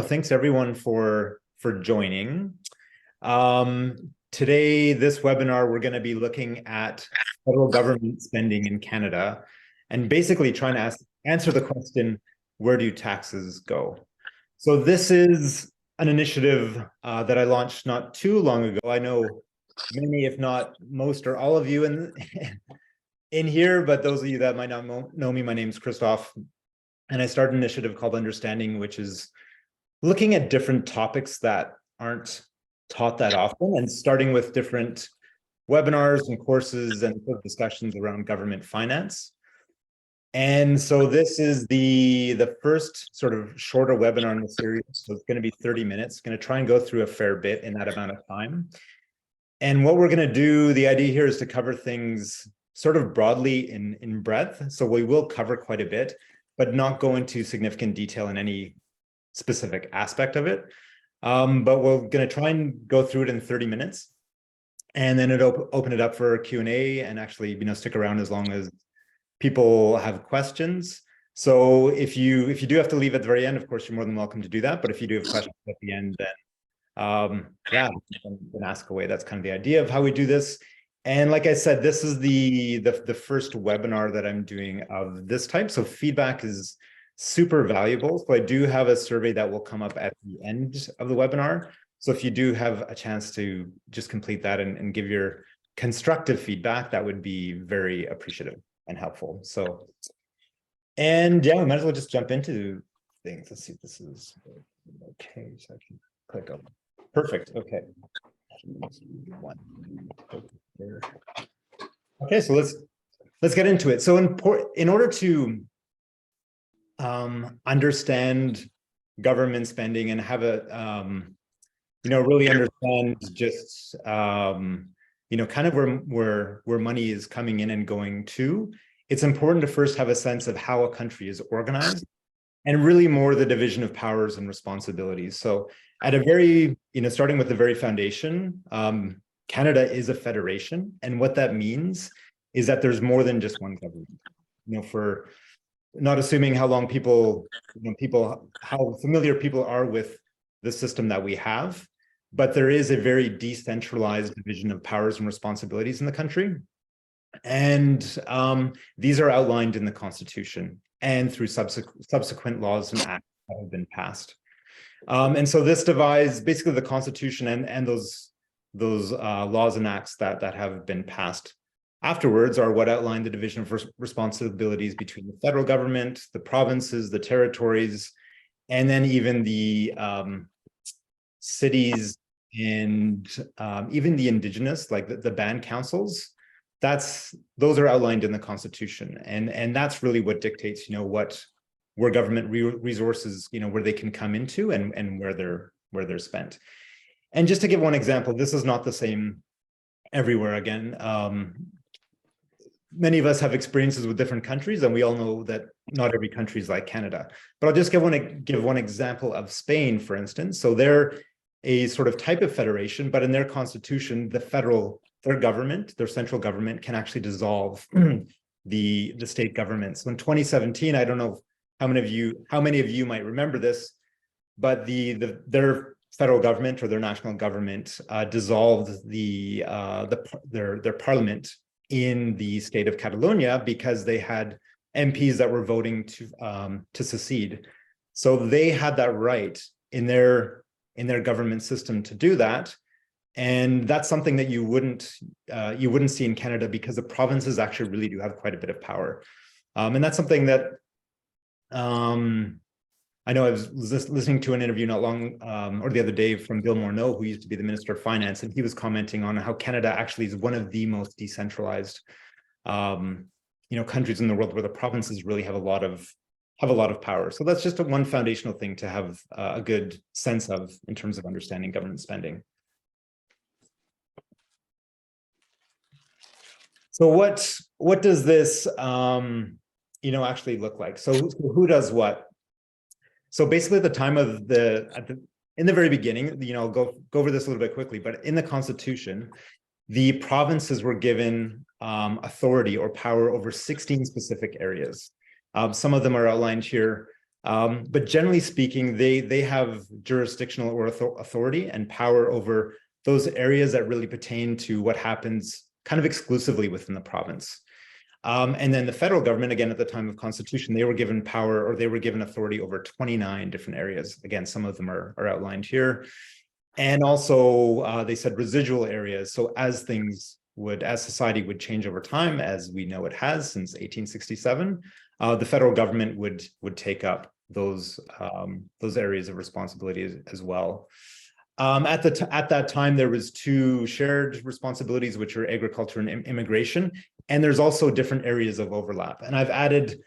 Thanks everyone for joining. Today, this webinar, we're going to be looking at federal government spending in Canada and basically trying to answer the question, where do taxes go? So this is an initiative that I launched not too long ago. I know many, if not most or all of you in here, but those of you that might not know me, my name is Christoph, and I started an initiative called Understanding, which is looking at different topics that aren't taught that often and starting with different webinars and courses and discussions around government finance. And so this is the first sort of shorter webinar in the series. So it's going to be 30 minutes. Going to try and go through a fair bit in that amount of time. And what we're going to do, the idea here is to cover things sort of broadly in breadth. So we will cover quite a bit, but not go into significant detail in any specific aspect of it. But we're going to try and go through it in 30 minutes. And then it'll open it up for Q&A and actually, stick around as long as people have questions. So if you do have to leave at the very end, of course, you're more than welcome to do that. But if you do have questions at the end, then yeah, you can ask away. That's kind of the idea of how we do this. And like I said, this is the first webinar that I'm doing of this type. So feedback is super valuable. So I do have a survey that will come up at the end of the webinar. So if you do have a chance to just complete that and give your constructive feedback, that would be very appreciative and helpful. So, and yeah, we might as well just jump into things. Let's see if this is okay. So I can click on. Perfect. Okay. Okay, so let's get into it. So in order to understand government spending and have a really understand just kind of where money is coming in and going to, it's important to first have a sense of how a country is organized and really more the division of powers and responsibilities. So at a very, starting with the very foundation, Canada is a federation. And what that means is that there's more than just one government. For not assuming how long how familiar people are with the system that we have, but there is a very decentralized division of powers and responsibilities in the country. And these are outlined in the Constitution and through subsequent laws and acts that have been passed. And so this divides basically the Constitution and those laws and acts that have been passed afterwards are what outline the division of responsibilities between the federal government, the provinces, the territories, and then even the cities and even the indigenous, like the band councils. Those are outlined in the Constitution, and that's really what dictates, where government resources, where they can come into and where they're spent. And just to give one example, this is not the same everywhere. Again, many of us have experiences with different countries, and we all know that not every country is like Canada. But I'll just give one example of Spain, for instance. So they're a sort of type of federation, but in their constitution, their government, their central government, can actually dissolve the state government. So in 2017, I don't know how many of you might remember this, but their federal government or their national government dissolved their parliament in the state of Catalonia because they had MPs that were voting to secede. So they had that right in their government system to do that, and that's something that you wouldn't see in Canada because the provinces actually really do have quite a bit of power, and that's something that I know I was listening to an interview not long or the other day from Bill Morneau, who used to be the Minister of Finance, and he was commenting on how Canada actually is one of the most decentralized countries in the world, where the provinces really have a lot of power. So that's just one foundational thing to have a good sense of in terms of understanding government spending. So what does this actually look like? So who does what? So basically, at the time of in the very beginning, I'll go over this a little bit quickly, but in the Constitution, the provinces were given authority or power over 16 specific areas. Some of them are outlined here. But generally speaking, they have jurisdictional or authority and power over those areas that really pertain to what happens kind of exclusively within the province. And then the federal government, again, at the time of Constitution, they were given power, or they were given authority over 29 different areas. Again, some of them are outlined here. And also they said residual areas. So as society would change over time, as we know it has since 1867, the federal government would take up those areas of responsibility as well. At that time, there was two shared responsibilities, which are agriculture and immigration, and there's also different areas of overlap. And I've added,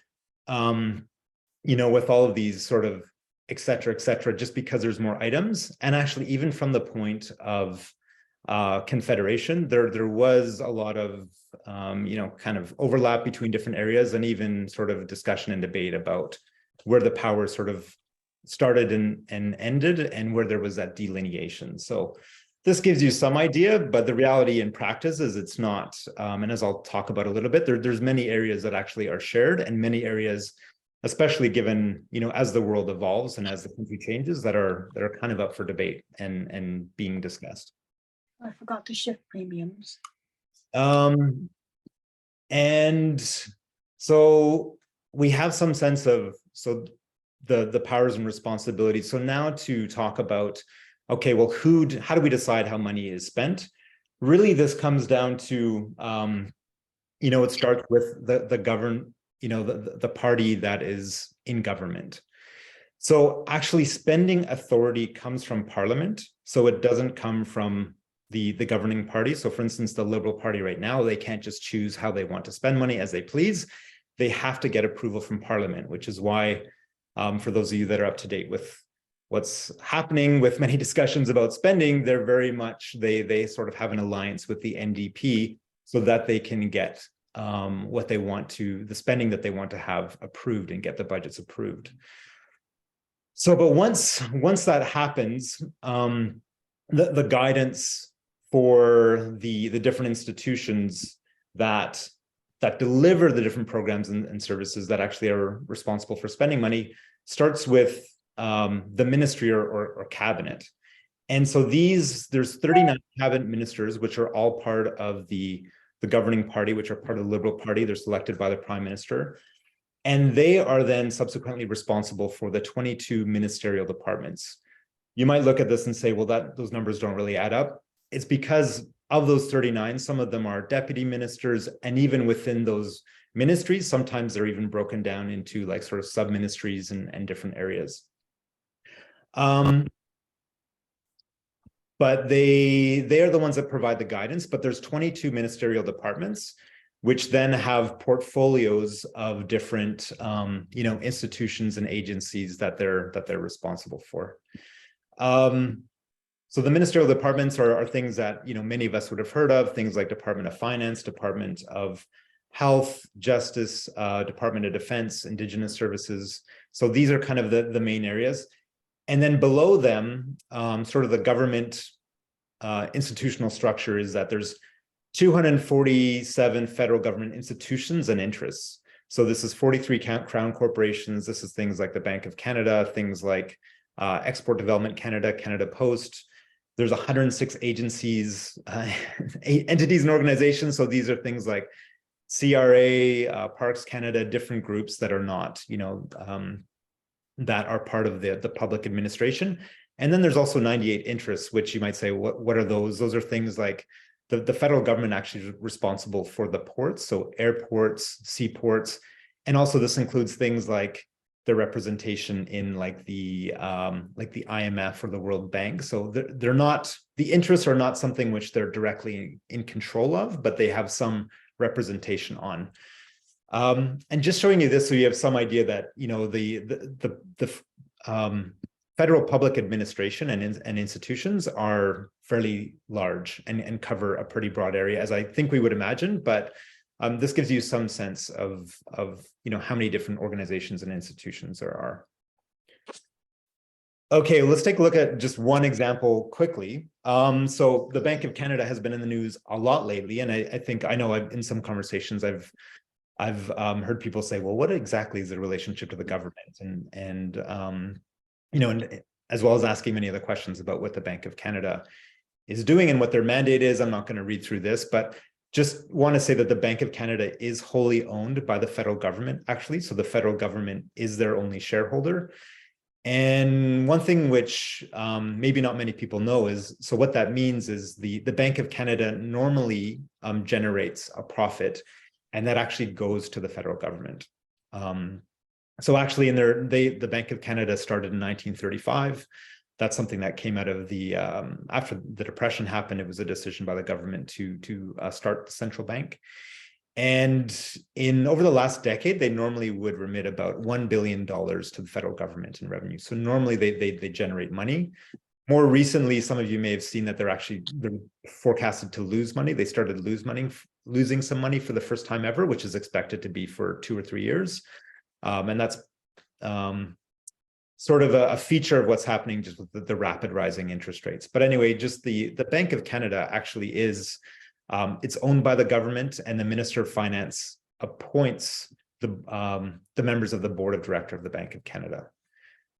with all of these sort of et cetera, just because there's more items. And actually, even from the point of Confederation, there was a lot of, kind of overlap between different areas, and even sort of discussion and debate about where the power sort of started and ended, and where there was that delineation. So this gives you some idea, but the reality in practice is it's not. And as I'll talk about a little bit, there's many areas that actually are shared, and many areas, especially given, as the world evolves and as the country changes, that are kind of up for debate and being discussed. I forgot to shift premiums. And so we have some sense of the powers and responsibilities. So now to talk about, okay, well, how do we decide how money is spent? Really, this comes down to, it starts with the party that is in government. So actually spending authority comes from Parliament. So it doesn't come from the governing party. So for instance, the Liberal Party right now, they can't just choose how they want to spend money as they please. They have to get approval from Parliament, which is why, for those of you that are up to date with what's happening with many discussions about spending, they're very much, they sort of have an alliance with the NDP so that they can get what they want to, the spending that they want to have approved and get the budgets approved. So, but once that happens, the guidance for the different institutions that deliver the different programs and services that actually are responsible for spending money starts with the ministry or cabinet. And so there's 39 cabinet ministers, which are all part of the governing party, which are part of the Liberal Party. They're selected by the Prime Minister. And they are then subsequently responsible for the 22 ministerial departments. You might look at this and say, well, those numbers don't really add up. It's because of those 39, some of them are deputy ministers, and even within those ministries, sometimes they're even broken down into like sort of sub-ministries and different areas. But they are the ones that provide the guidance, but there's 22 ministerial departments, which then have portfolios of different institutions and agencies that they're responsible for. So the ministerial departments are things that many of us would have heard of, things like Department of Finance, Department of Health, Justice, Department of Defense, Indigenous Services. So these are kind of the main areas. And then below them, sort of the government institutional structure is that there's 247 federal government institutions and interests. So this is 43 crown corporations. This is things like the Bank of Canada, things like Export Development Canada, Canada Post. There's 106 agencies, entities and organizations. So these are things like CRA, Parks Canada, different groups that are not, that are part of the public administration. And then there's also 98 interests, which you might say, what are those? Those are things like the federal government actually is responsible for the ports, so airports, seaports, and also this includes things like the representation in like the IMF or the World Bank. So they're not, the interests are not something which they're directly in control of, but they have some representation on. And just showing you this so you have some idea that the federal public administration and institutions are fairly large and cover a pretty broad area, as I think we would imagine. But this gives you some sense of how many different organizations and institutions there are. Okay, let's take a look at just one example quickly. So the Bank of Canada has been in the news a lot lately, and I know in some conversations I've I've heard people say, well, what exactly is the relationship to the government? And as well as asking many other questions about what the Bank of Canada is doing and what their mandate is. I'm not going to read through this, but just want to say that the Bank of Canada is wholly owned by the federal government, actually. So the federal government is their only shareholder. And one thing which maybe not many people know is, so what that means is the Bank of Canada normally generates a profit, and that actually goes to the federal government. So actually the Bank of Canada started in 1935. That's something that came out of the, after the Depression happened, it was a decision by the government to start the central bank. And over the last decade, they normally would remit about $1 billion to the federal government in revenue. So normally they generate money. More recently, some of you may have seen that they're forecasted to lose money. They started losing some money for the first time ever, which is expected to be for 2 or 3 years. And that's sort of a feature of what's happening just with the rapid rising interest rates. But anyway, just the Bank of Canada actually is, it's owned by the government, and the Minister of Finance appoints the members of the board of directors of the Bank of Canada.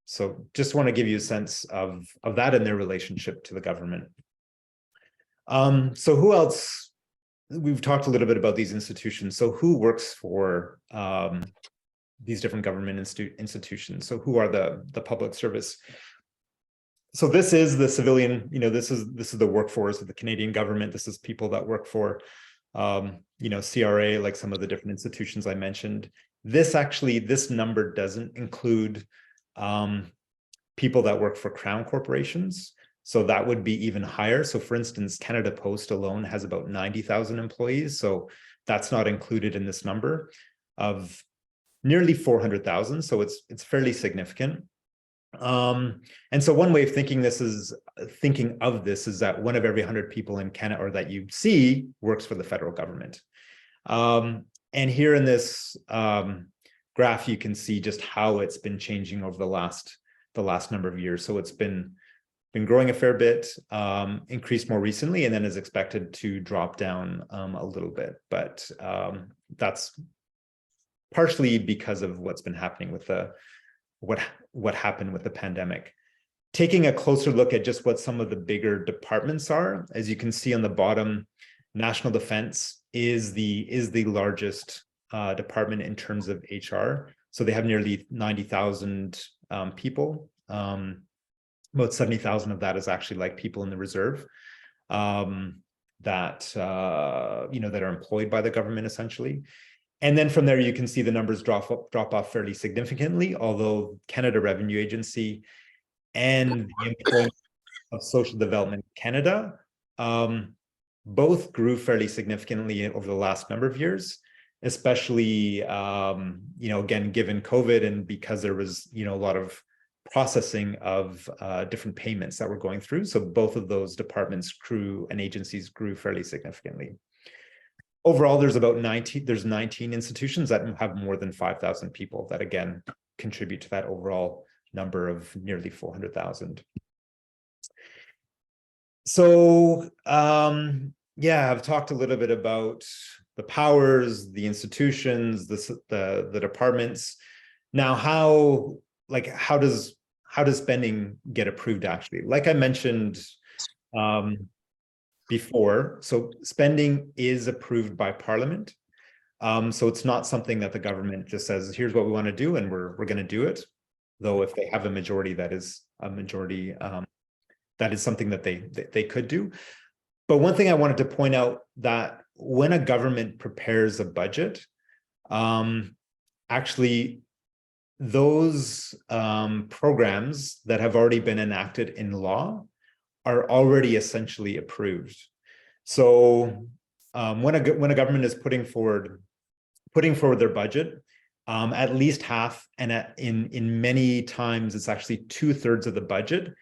So just want to give you a sense of that and their relationship to the government. So who else? We've talked a little bit about these institutions. So who works for these different government institutions? So who are the public service? So this is the civilian, this is the workforce of the Canadian government. This is people that work for, CRA, like some of the different institutions I mentioned. This number doesn't include people that work for crown corporations. So that would be even higher. So for instance, Canada Post alone has about 90,000 employees. So that's not included in this number of nearly 400,000. So it's fairly significant. And so one way of thinking of this is that 1 of every 100 people in Canada, or that you see, works for the federal government. And here in this graph, you can see just how it's been changing over the last number of years. So it's been growing a fair bit, increased more recently, and then is expected to drop down a little bit. But that's partially because of what's been happening with what happened with the pandemic. Taking a closer look at just what some of the bigger departments are, as you can see on the bottom, National Defense is the largest department in terms of HR. So they have nearly 90,000 people. About 70,000 of that is actually like people in the reserve that are employed by the government essentially. And then from there, you can see the numbers drop off fairly significantly, although Canada Revenue Agency and the Employment of Social Development Canada both grew fairly significantly over the last number of years, especially, again, given COVID, and because there was, a lot of processing of different payments that were going through. So both of those departments and agencies grew fairly significantly. Overall, there's 19 institutions that have more than 5,000 people that, again, contribute to that overall number of nearly 400,000. So, I've talked a little bit about the powers, the institutions, the departments. Now, how does spending get approved actually? Like I mentioned before, so spending is approved by Parliament. So it's not something that the government just says, here's what we want to do, and we're going to do it. Though if they have a majority, that is something that they could do. But one thing I wanted to point out, that when a government prepares a budget, actually those programs that have already been enacted in law are already essentially approved. So when a government is putting forward their budget, at least half, and in many times it's actually 2/3 of the budget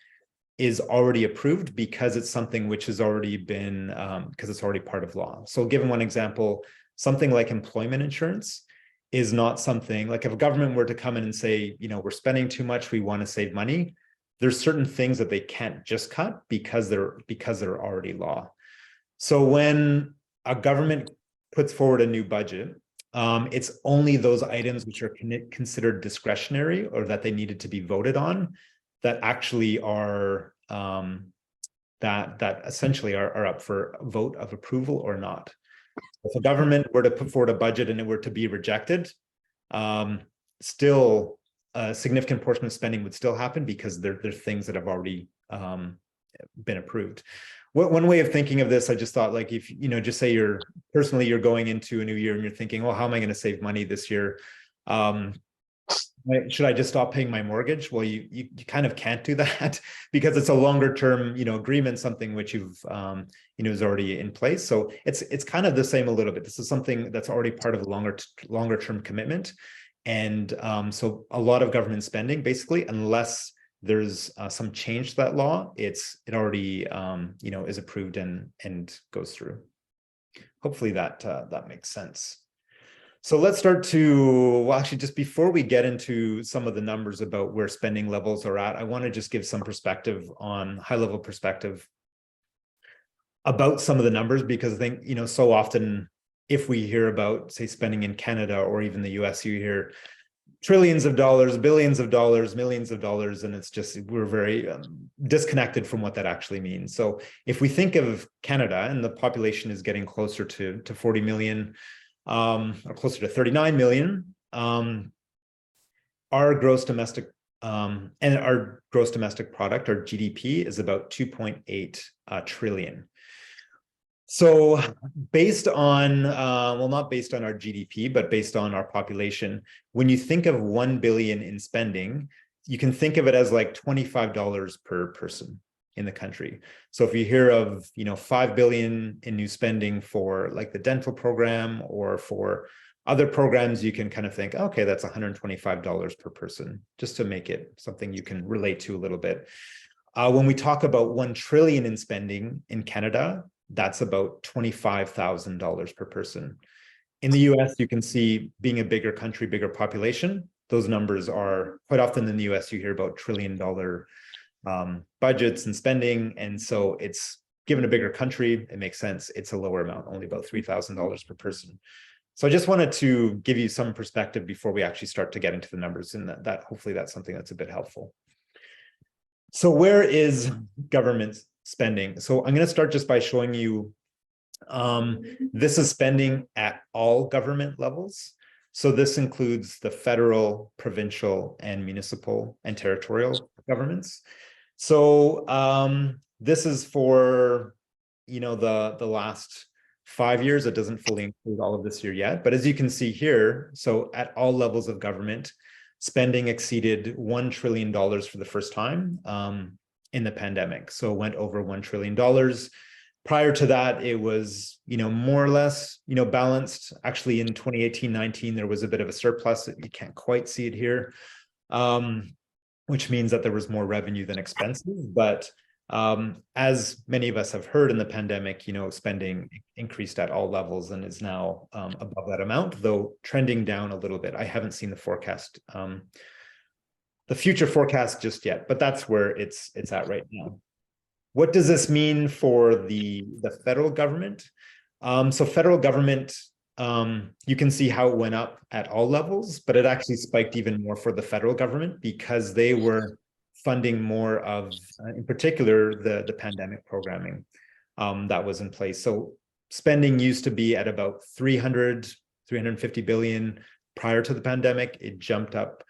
is already approved, because it's something which has already been, because it's already part of law. So given one example, something like employment insurance is not something, like if a government were to come in and say, we're spending too much, we want to save money, there's certain things that they can't just cut because they're already law. So when a government puts forward a new budget, It's only those items which are considered discretionary or that they needed to be voted on that actually are that essentially are up for a vote of approval or not. If a government were to put forward a budget and it were to be rejected, still a significant portion of spending would still happen because they're things that have already been approved. One way of thinking of this, I just thought, like, if just say you're going into a new year and you're thinking, well, how am I going to save money this year? Should I just stop paying my mortgage? Well, you kind of can't do that because it's a longer term agreement, something which you've is already in place. So it's kind of the same a little bit. This is something that's already part of a longer term commitment, and so a lot of government spending, basically, unless there's some change to that law, it already is approved and goes through. Hopefully that makes sense. So let's start to, well, actually, just before we get into some of the numbers about where spending levels are at, I want to just give some perspective on high-level perspective about some of the numbers, because I think, so often if we hear about, say, spending in Canada or even the US, you hear trillions of dollars, billions of dollars, millions of dollars, and it's just, we're very disconnected from what that actually means. So if we think of Canada, and the population is getting closer to 40 million, or closer to 39 million, our gross domestic product, our GDP, is about 2.8 trillion. So based on, well, not based on our GDP, but based on our population, when you think of 1 billion in spending, you can think of it as like $25 per person in the country. So if you hear of 5 billion in new spending for like the dental program or for other programs, you can kind of think, okay, that's $125 per person, just to make it something you can relate to a little bit. When we talk about 1 trillion in spending in Canada, that's about $25,000 per person. In the US, you can see, being a bigger country, bigger population, those numbers are quite often in the US, you hear about $1 trillion budgets and spending. And so it's, given a bigger country, it makes sense. It's a lower amount, only about $3,000 per person. So I just wanted to give you some perspective before we actually start to get into the numbers, and that hopefully that's something that's a bit helpful. So where is government spending? So I'm going to start just by showing you, this is spending at all government levels. So this includes the federal, provincial, and municipal and territorial governments. So this is for, the last 5 years. It doesn't fully include all of this year yet, but as you can see here, so at all levels of government, spending exceeded $1 trillion for the first time in the pandemic. So it went over $1 trillion. Prior to that, it was, more or less, balanced. Actually, in 2018-19, there was a bit of a surplus. You can't quite see it here, which means that there was more revenue than expenses. But as many of us have heard in the pandemic, spending increased at all levels and is now above that amount, though trending down a little bit. I haven't seen the forecast, the future forecast just yet, but that's where it's at right now. What does this mean for the federal government? So federal government, you can see how it went up at all levels, but it actually spiked even more for the federal government because they were funding more of, in particular, the pandemic programming that was in place. So spending used to be at about 350 billion prior to the pandemic. It jumped up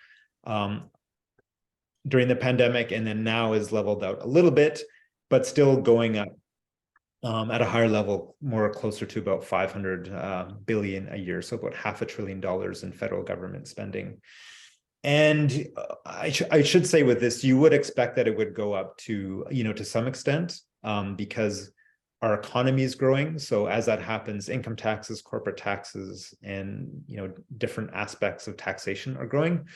during the pandemic, and then now is leveled out a little bit, but still going up at a higher level, more closer to about 500 billion a year. So about $500 billion in federal government spending. And I should say with this, you would expect that it would go up to, to some extent, because our economy is growing. So as that happens, income taxes, corporate taxes, and, different aspects of taxation are growing.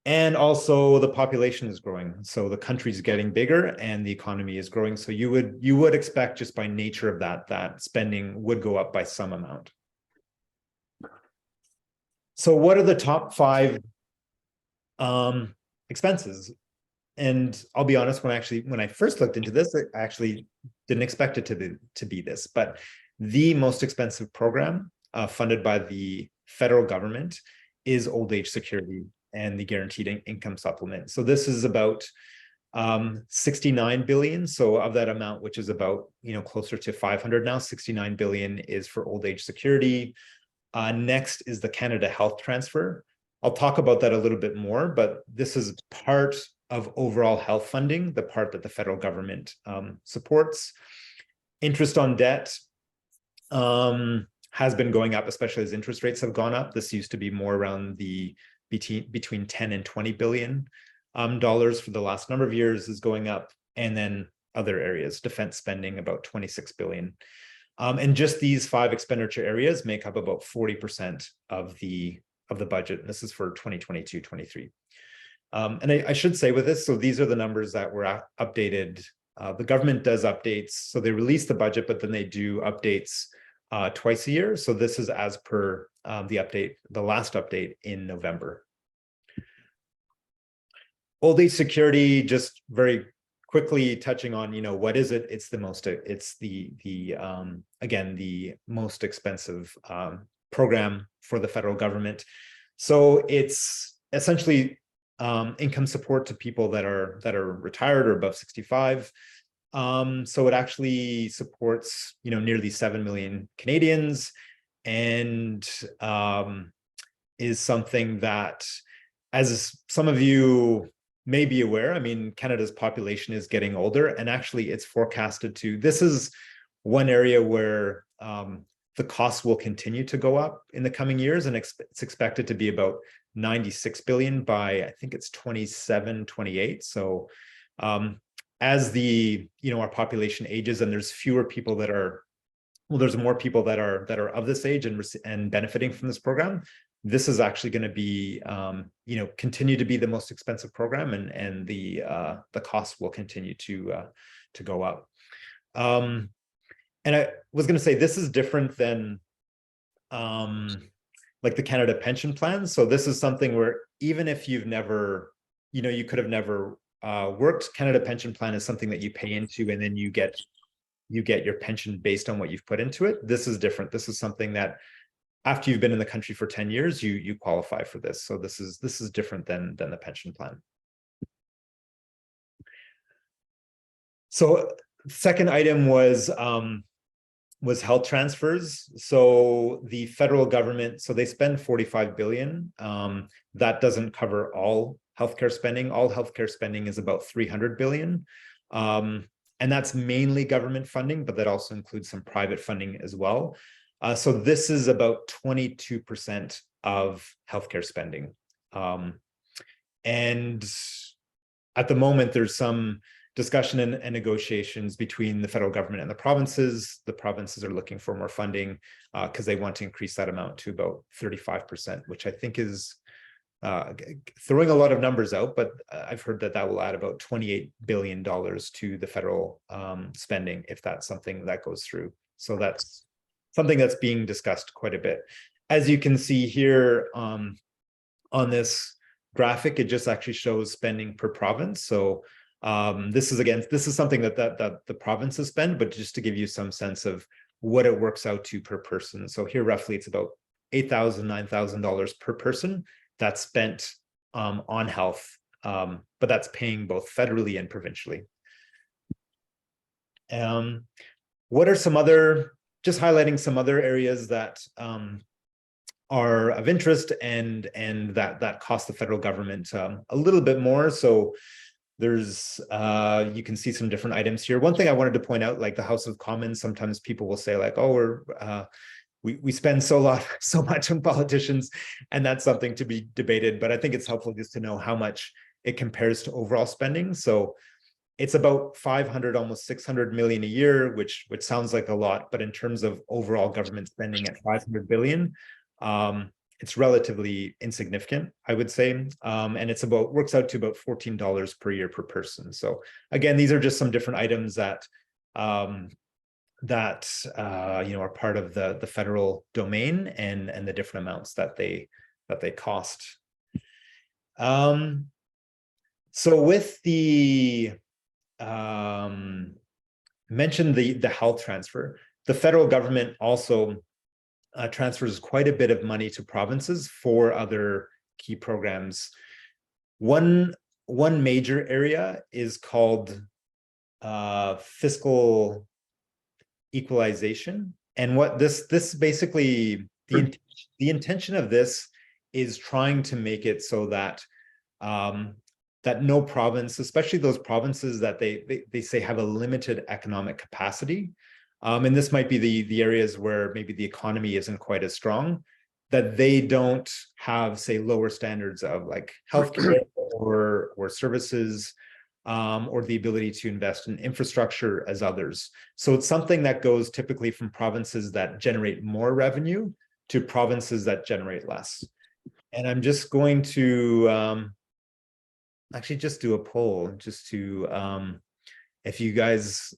And also the population is growing. So the country's getting bigger and the economy is growing. So you would expect, just by nature of that spending would go up by some amount. So what are the top 5 expenses? And I'll be honest, when I first looked into this, I actually didn't expect it to be this, but the most expensive program funded by the federal government is old age security and the guaranteed income supplement. So this is about 69 billion. So of that amount, which is about, closer to 500 now, 69 billion is for old age security. Next is the Canada Health Transfer. I'll talk about that a little bit more, but this is part of overall health funding, the part that the federal government supports. Interest on debt has been going up, especially as interest rates have gone up. This used to be more around the between 10 and 20 billion dollars for the last number of years, is going up. And then other areas, defense spending about 26 billion. And just these 5 expenditure areas make up about 40% of the budget. And this is for 2022-23. And I should say with this, so these are the numbers that were updated. The government does updates, so they release the budget, but then they do updates twice a year. So this is as per the last update in November. Old age security, just very quickly touching on, what is it? It's again, the most expensive program for the federal government. So it's essentially income support to people that are retired or above 65. So it actually supports, nearly 7 million Canadians, and is something that, as some of you may be aware, Canada's population is getting older, and actually it's forecasted to, this is one area where the costs will continue to go up in the coming years, and it's expected to be about 96 billion by, I think it's 27, 28. So as our population ages, and there's fewer people that are, there's more people that are of this age and benefiting from this program. This is actually going to be, continue to be the most expensive program, and the cost will continue to go up. And I was going to say, this is different than like the Canada Pension Plan. So this is something where even if you've never, you could have never worked, Canada Pension Plan is something that you pay into, and then you get your pension based on what you've put into it. This is different. This is something that, after you've been in the country for 10 years, you qualify for this. So this is different than the pension plan. So second item was health transfers. So the federal government, so they spend 45 billion. That doesn't cover all healthcare spending. All healthcare spending is about 300 billion. And that's mainly government funding, but that also includes some private funding as well. So this is about 22% of healthcare spending. And at the moment, there's some discussion and negotiations between the federal government and the provinces. The provinces are looking for more funding because they want to increase that amount to about 35%, which I think is throwing a lot of numbers out, but I've heard that will add about $28 billion to the federal spending if that's something that goes through. So that's something that's being discussed quite a bit. As you can see here on this graphic, it just actually shows spending per province. So this is something that the provinces spend, but just to give you some sense of what it works out to per person. So here, roughly, it's about $8,000, $9,000 per person that's spent on health, but that's paying both federally and provincially. What are some other, just highlighting some other areas that are of interest and that cost the federal government a little bit more. So there's, you can see some different items here. One thing I wanted to point out, like the House of Commons, sometimes people will say like, oh, we spend so much on politicians, and that's something to be debated. But I think it's helpful just to know how much it compares to overall spending. So it's about 500, almost 600 million a year, which sounds like a lot, but in terms of overall government spending at 500 billion, it's relatively insignificant, I would say. And it's works out to about $14 per year per person. So again, these are just some different items that are part of the federal domain and the different amounts that they cost. So with the mentioned the health transfer, the federal government also transfers quite a bit of money to provinces for other key programs. One major area is called fiscal equalization. And what this basically, the intention of this is trying to make it so that that no province, especially those provinces that they say have a limited economic capacity, and this might be the areas where maybe the economy isn't quite as strong, that they don't have, say, lower standards of like healthcare or services, or the ability to invest in infrastructure as others. So it's something that goes typically from provinces that generate more revenue to provinces that generate less. And I'm just going to actually just do a poll just to, if you guys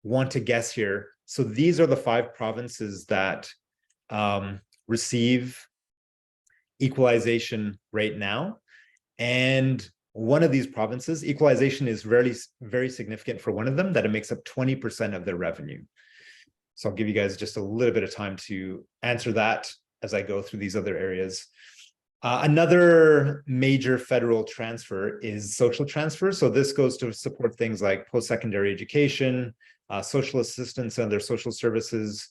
want to guess here. So these are the 5 provinces that receive equalization right now. And one of these provinces, equalization is very significant for one of them, that it makes up 20% of their revenue. So I'll give you guys just a little bit of time to answer that as I go through these other areas. Another major federal transfer is social transfer. So this goes to support things like post-secondary education, social assistance and other social services.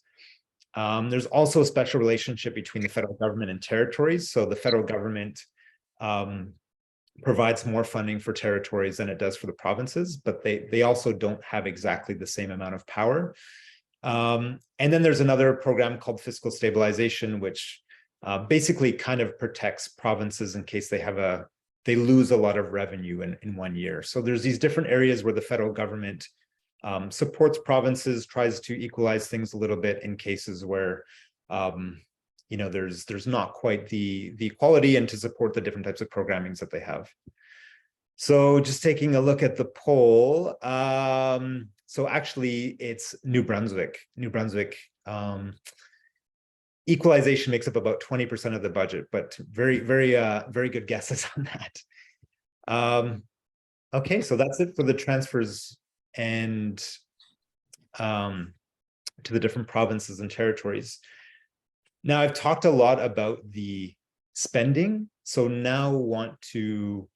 There's also a special relationship between the federal government and territories. So the federal government provides more funding for territories than it does for the provinces, but they also don't have exactly the same amount of power. And then there's another program called fiscal stabilization, which basically kind of protects provinces in case they lose a lot of revenue in 1 year. So there's these different areas where the federal government supports provinces, tries to equalize things a little bit in cases where there's not quite the equality, and to support the different types of programmings that they have. So just taking a look at the poll. So actually it's New Brunswick. Equalization makes up about 20% of the budget, but very good guesses on that. Okay, so that's it for the transfers and to the different provinces and territories. Now I've talked a lot about the spending, so now want to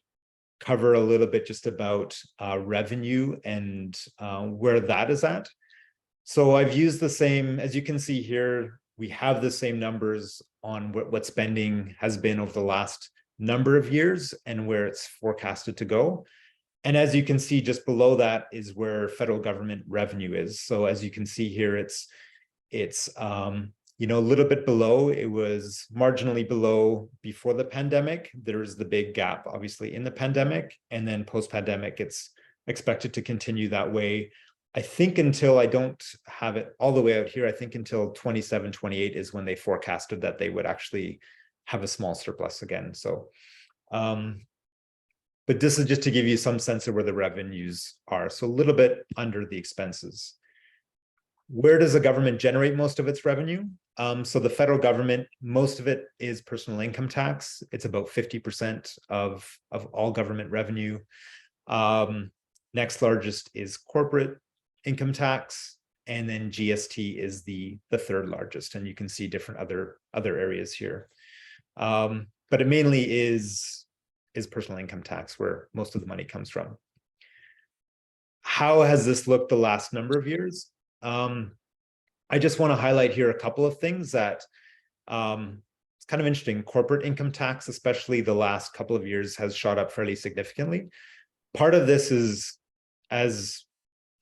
cover a little bit just about revenue and where that is at. So I've used the same, as you can see here, we have the same numbers on what spending has been over the last number of years and where it's forecasted to go. And as you can see, just below that is where federal government revenue is. So as you can see here, it's a little bit below. It was marginally below before the pandemic. There's the big gap, obviously, in the pandemic, and then post-pandemic, it's expected to continue that way. I think until, I don't have it all the way out here, I think until 27, 28 is when they forecasted that they would actually have a small surplus again. So, but this is just to give you some sense of where the revenues are. So a little bit under the expenses. Where does the government generate most of its revenue? So the federal government, most of it is personal income tax. It's about 50% of all government revenue. Next largest is corporate income tax, and then GST is the third largest, and you can see different other areas here. But it mainly is personal income tax where most of the money comes from. How has this looked the last number of years? I just want to highlight here a couple of things that it's kind of interesting. Corporate income tax, especially the last couple of years, has shot up fairly significantly. Part of this is, as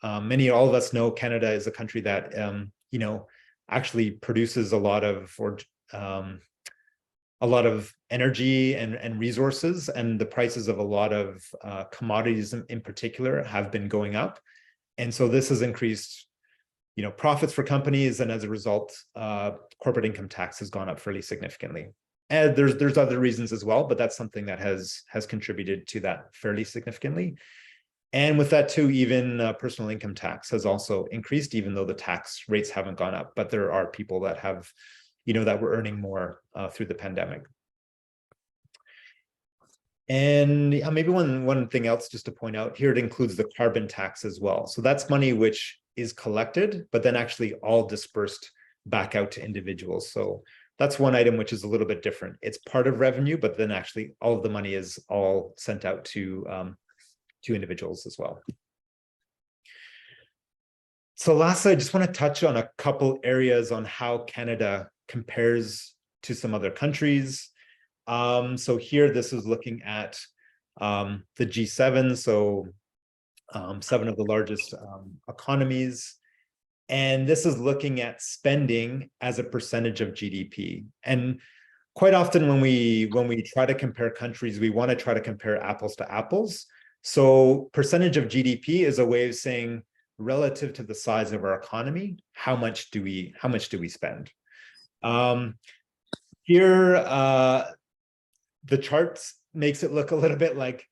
all of us know, Canada is a country that actually produces a lot of energy and resources, and the prices of a lot of commodities in particular have been going up. And so this has increased profits for companies, and as a result, corporate income tax has gone up fairly significantly. And there's other reasons as well, but that's something that has contributed to that fairly significantly. And with that too, even personal income tax has also increased, even though the tax rates haven't gone up. But there are people that have, that were earning more through the pandemic. And maybe one thing else just to point out here, it includes the carbon tax as well. So that's money which is collected, but then actually all dispersed back out to individuals. So that's one item which is a little bit different. It's part of revenue, but then actually all of the money is all sent out to individuals as well. So lastly, I just want to touch on a couple areas on how Canada compares to some other countries. So here, this is looking at the G7, so 7 of the largest economies. And this is looking at spending as a percentage of GDP. And quite often when we try to compare countries, we want to try to compare apples to apples. So percentage of GDP is a way of saying, relative to the size of our economy, how much do we spend? Here, the charts makes it look a little bit like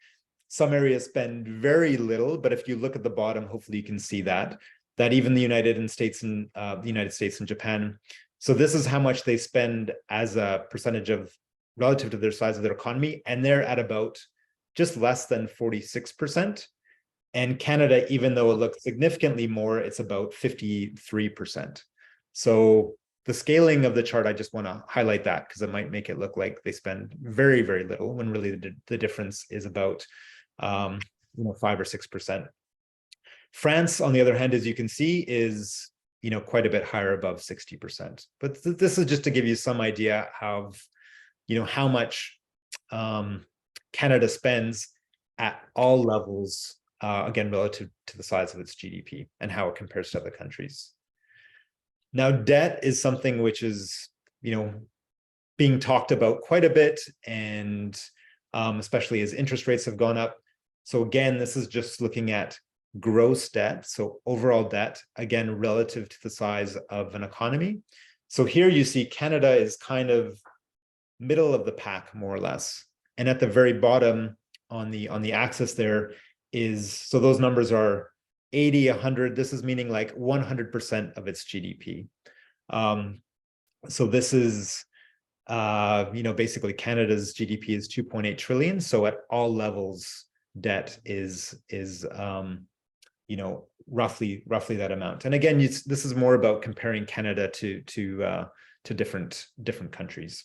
some areas spend very little, but if you look at the bottom, hopefully you can see that even the United States and Japan. So this is how much they spend as a percentage of relative to their size of their economy, and they're at about just less than 46%. And Canada, even though it looks significantly more, it's about 53%. So the scaling of the chart, I just want to highlight that because it might make it look like they spend very, very little when really the difference is about 5 or 6%. France, on the other hand, as you can see, is quite a bit higher, above 60%. But this is just to give you some idea of how much Canada spends at all levels, again, relative to the size of its GDP and how it compares to other countries. Now, debt is something which is being talked about quite a bit, and especially as interest rates have gone up. So again, this is just looking at gross debt, so overall debt, again, relative to the size of an economy. So here you see Canada is kind of middle of the pack, more or less. And at the very bottom on the axis there is, so those numbers are 80, 100. This is meaning like 100% of its GDP. So this is, basically Canada's GDP is 2.8 trillion. So at all levels, debt is roughly that amount. And again, this is more about comparing Canada to different countries.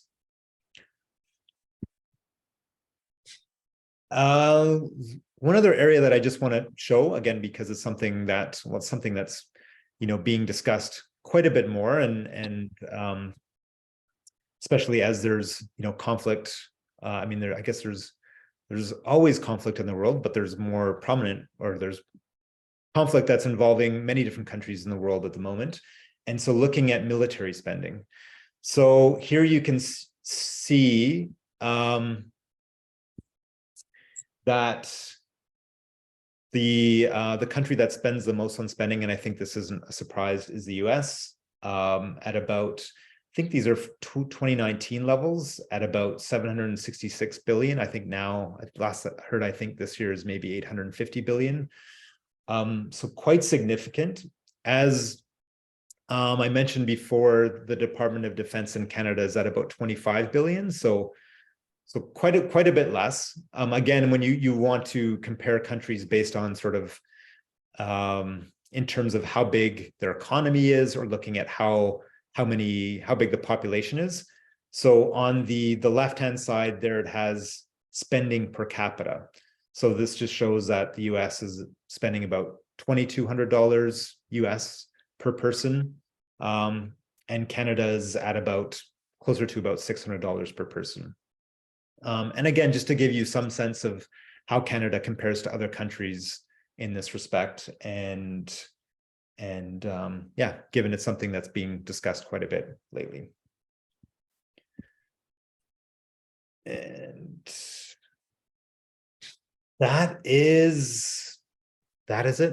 One other area that I just want to show, again, because it's something that's being discussed quite a bit more, and especially as there's conflict. I guess there's always conflict in the world, but there's more prominent, or there's conflict that's involving many different countries in the world at the moment. And so looking at military spending. So here you can see that the country that spends the most on spending, and I think this isn't a surprise, is the US, at about, I think these are 2019 levels, at about 766 billion. I think now, last I heard, I think this year is maybe 850 billion. So quite significant. As I mentioned before, the Department of Defense in Canada is at about 25 billion. So quite a bit less. Again, when you want to compare countries based on sort of in terms of how big their economy is, or looking at how big the population is. So on the left-hand side there, it has spending per capita. So this just shows that the US is spending about $2,200 US per person. And Canada is at closer to about $600 per person. And again, just to give you some sense of how Canada compares to other countries in this respect, and yeah, given it's something that's being discussed quite a bit lately. And that is it.